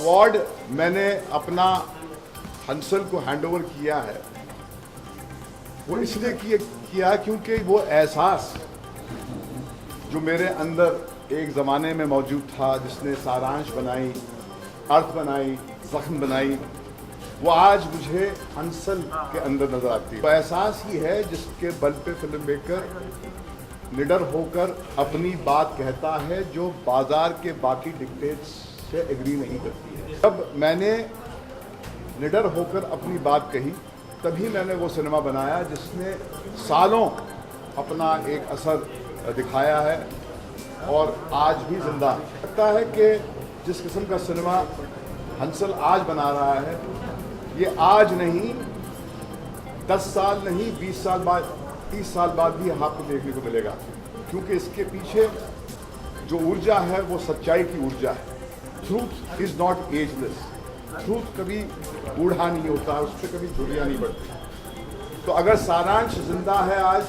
Award मैंने अपना हंसल को हैंडओवर किया है, वो इसलिए किया क्योंकि वो एहसास जो मेरे अंदर एक ज़माने में मौजूद था, जिसने सारांश बनाई, अर्थ बनाई, ज़ख्म बनाई, वो आज मुझे हंसल के अंदर नजर आती है। वो एहसास ही है जिसके बल पे फिल्म मेकर निडर होकर अपनी बात कहता है, जो बाजार के बाकी डिक्टेट्स से एग्री नहीं करती है। जब मैंने निडर होकर अपनी बात कही, तभी मैंने वो सिनेमा बनाया जिसने सालों अपना एक असर दिखाया है और आज भी जिंदा लगता है कि जिस किस्म का सिनेमा हंसल आज बना रहा है, ये आज नहीं 10 साल नहीं 20 साल बाद 30 साल बाद भी आपको देखने को मिलेगा, क्योंकि इसके पीछे जो ऊर्जा है वो सच्चाई की ऊर्जा है। Truth is not ageless, truth कभी बूढ़ा नहीं होता, उस पर कभी झुर्रियाँ नहीं बढ़ती। तो अगर सारांश जिंदा है आज,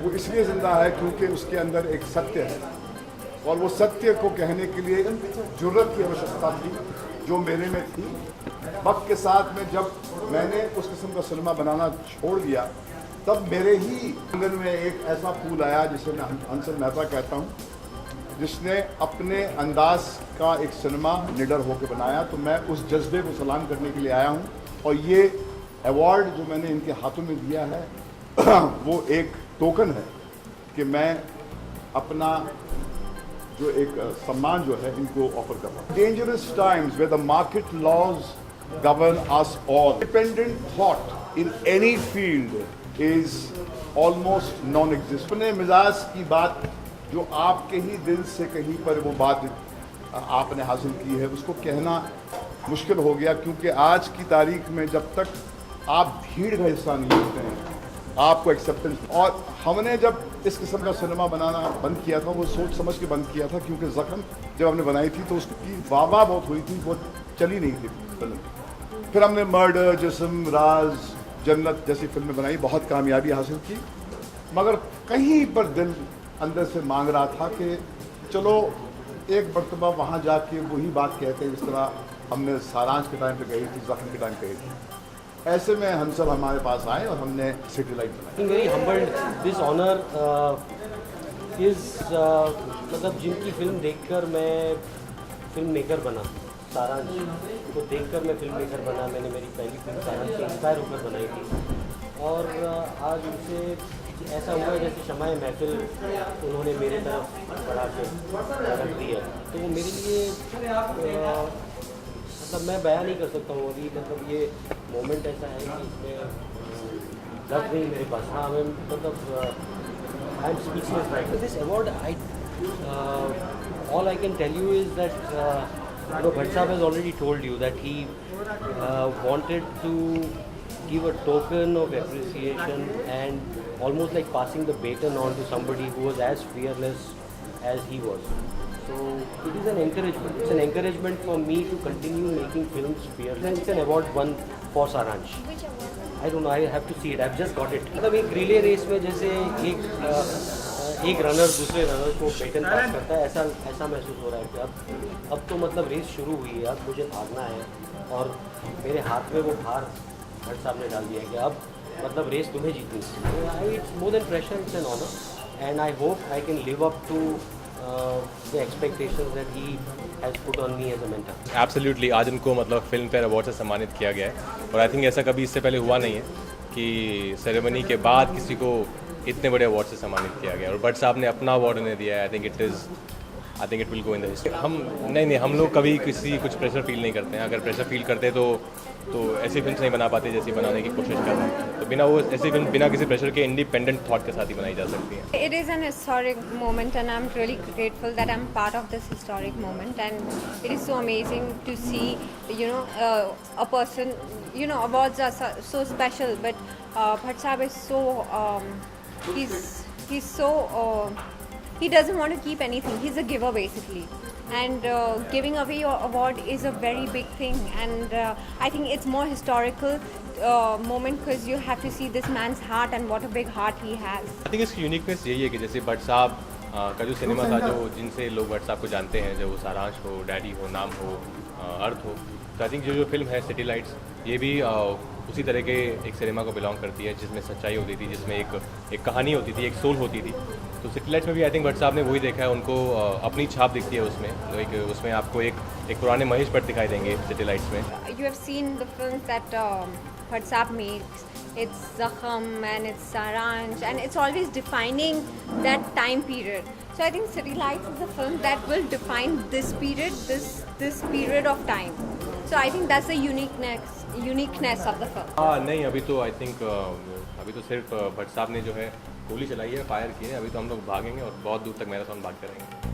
वो इसलिए जिंदा है क्योंकि उसके अंदर एक सत्य है, और वो सत्य को कहने के लिए जुर्रत की आवश्यकता थी जो मेरे में थी। वक्त के साथ में जब मैंने उस किस्म का सिनेमा बनाना छोड़ दिया, तब मेरे ही आंगन में एक ऐसा फूल आया जिसे मैं हंसल मेहता कहता हूँ, जिसने अपने अंदाज का एक सिनेमा निडर होकर बनाया। तो मैं उस जज्बे को सलाम करने के लिए आया हूँ, और ये अवार्ड जो मैंने इनके हाथों में दिया है वो एक टोकन है कि मैं अपना जो एक सम्मान जो है इनको ऑफर कर रहा हूँ। Dangerous times where the market laws govern us all, independent thought in any field is almost non exist. अपने मिजाज की बात जो आपके ही दिल से कहीं पर वो बात आपने हासिल की है, उसको कहना मुश्किल हो गया, क्योंकि आज की तारीख में जब तक आप भीड़ का हिस्सा नहीं होते हैं, आपको एक्सेप्टेंस। और हमने जब इस किस्म का सिनेमा बनाना बंद किया था, वो सोच समझ के बंद किया था, क्योंकि ज़ख्म जब हमने बनाई थी तो उसकी वाह बहुत हुई थी, वो चली नहीं थी फिल्म। फिर हमने मर्डर, जिस्म, राज, जन्नत जैसी फिल्में बनाई, बहुत कामयाबी हासिल की, मगर कहीं पर दिल अंदर से मांग रहा था कि चलो एक मरतबा वहाँ जाके वही बात कहते हैं जिस तरह हमने सारांश के टाइम पे कही थी, ज़ख्म के टाइम कही थी। ऐसे में हंसल हमारे पास आए और हमने सिटी लाइट बनाई। Very humbled, this honour is मतलब जिनकी फिल्म देखकर मैं फिल्म मेकर बना, सारांश को देखकर मैं फिल्म मेकर बना। मैंने मेरी पहली फिल्म सारांश से इंस्पायर होकर बनाई थी, और आज उनसे ऐसा हुआ है जैसे शमाए महफिल उन्होंने मेरे तरफ बढ़ा के रख दी है। तो वो मेरे लिए मतलब मैं बयान नहीं कर सकता हूँ अभी, मतलब ये मोमेंट ऐसा है कि इसमें लफ्ज़ नहीं मेरे पास। हाँ, मैं मतलब I am speechless right this award. All I can tell you is that Bhatt Sahab has already told you that he wanted to give a token of appreciation and almost like passing the baton on to somebody who was as fearless as he was. So it is an encouragement. It's an encouragement for me to continue making films fearless. It's an award won for Saransh. Which award? I don't know. I have to see it. I've just got it. मतलब एक relay race में जैसे एक runner दूसरे runner को batten पास करता है, ऐसा महसूस हो रहा है कि अब तो मतलब रेस शुरू हुई है, अब मुझे भागना है, और मेरे हाथ में वो भार भट्ट साहब ने डाल दिया है कि अब मतलब रेस तुम्हें जीतनी है। It's more than pressure, it's an honour, and I hope I can live up to the expectations that he has put on me as a mentor. Absolutely, आज उनको मतलब फिल्म फेयर अवार्ड से सम्मानित किया गया है, और आई थिंक ऐसा कभी इससे पहले हुआ नहीं है कि सेरेमनी के बाद किसी को इतने बड़े अवार्ड से सम्मानित किया गया, और भट्ट साहब ने अपना अवार्ड उन्हें दिया है। I think it will go in the history. हम लोग कभी किसी कुछ प्रेशर फील नहीं करते हैं। अगर प्रेशर फील करते तो ऐसी फिल्म नहीं बना पाते जैसी बनाने की कोशिश कर रहे हैं। तो बिना वो ऐसी फिल्म बिना किसी प्रेशर के इंडिपेंडेंट थॉट के साथ ही बनाई जा सकती है। It is an historic moment and I'm really grateful that I'm part of this historic moment, and it is so amazing to see, a person, awards are so special, but Bhatt Sahab is so, he's so, he doesn't want to keep anything. He's a giver basically. And giving away your award is a very big thing, and I think it's more historical moment because you have to see this man's heart and what a big heart he has. I think इसकी uniqueness यही है कि जैसे भट्ट साहब का जो cinema था, जो जिनसे लोग भट्ट साहब को जानते हैं, जो वो सारांश हो, डैडी हो, नाम हो, अर्थ हो। तो आई थिंक जो फिल्म है सिटी लाइट्स, ये भी उसी तरह के एक सिनेमा को बिलोंग करती है जिसमें सच्चाई होती थी, जिसमें एक कहानी होती थी, एक सोल होती थी। तो सिटी लाइट्स में भी आई थिंक भट्ट साहब ने वही देखा है, उनको अपनी छाप दिखती है उसमें। तो एक उसमें आपको एक पुराने महेश भट्ट दिखाई देंगे सिटी लाइट्स में। You have seen the films that Bhatt Saab makes. It's Zakham and it's Saransh, and it's always defining that time period. So I think City Lights is a film that will define this period, this period of time. So I think that's the uniqueness of the film. हाँ नहीं, अभी तो I think अभी तो सिर्फ भट्ट साहब ने जो है गोली चलाई है, फायर किए हैं। अभी तो हम लोग भागेंगे और बहुत दूर तक मैराथन भागते रहेंगे।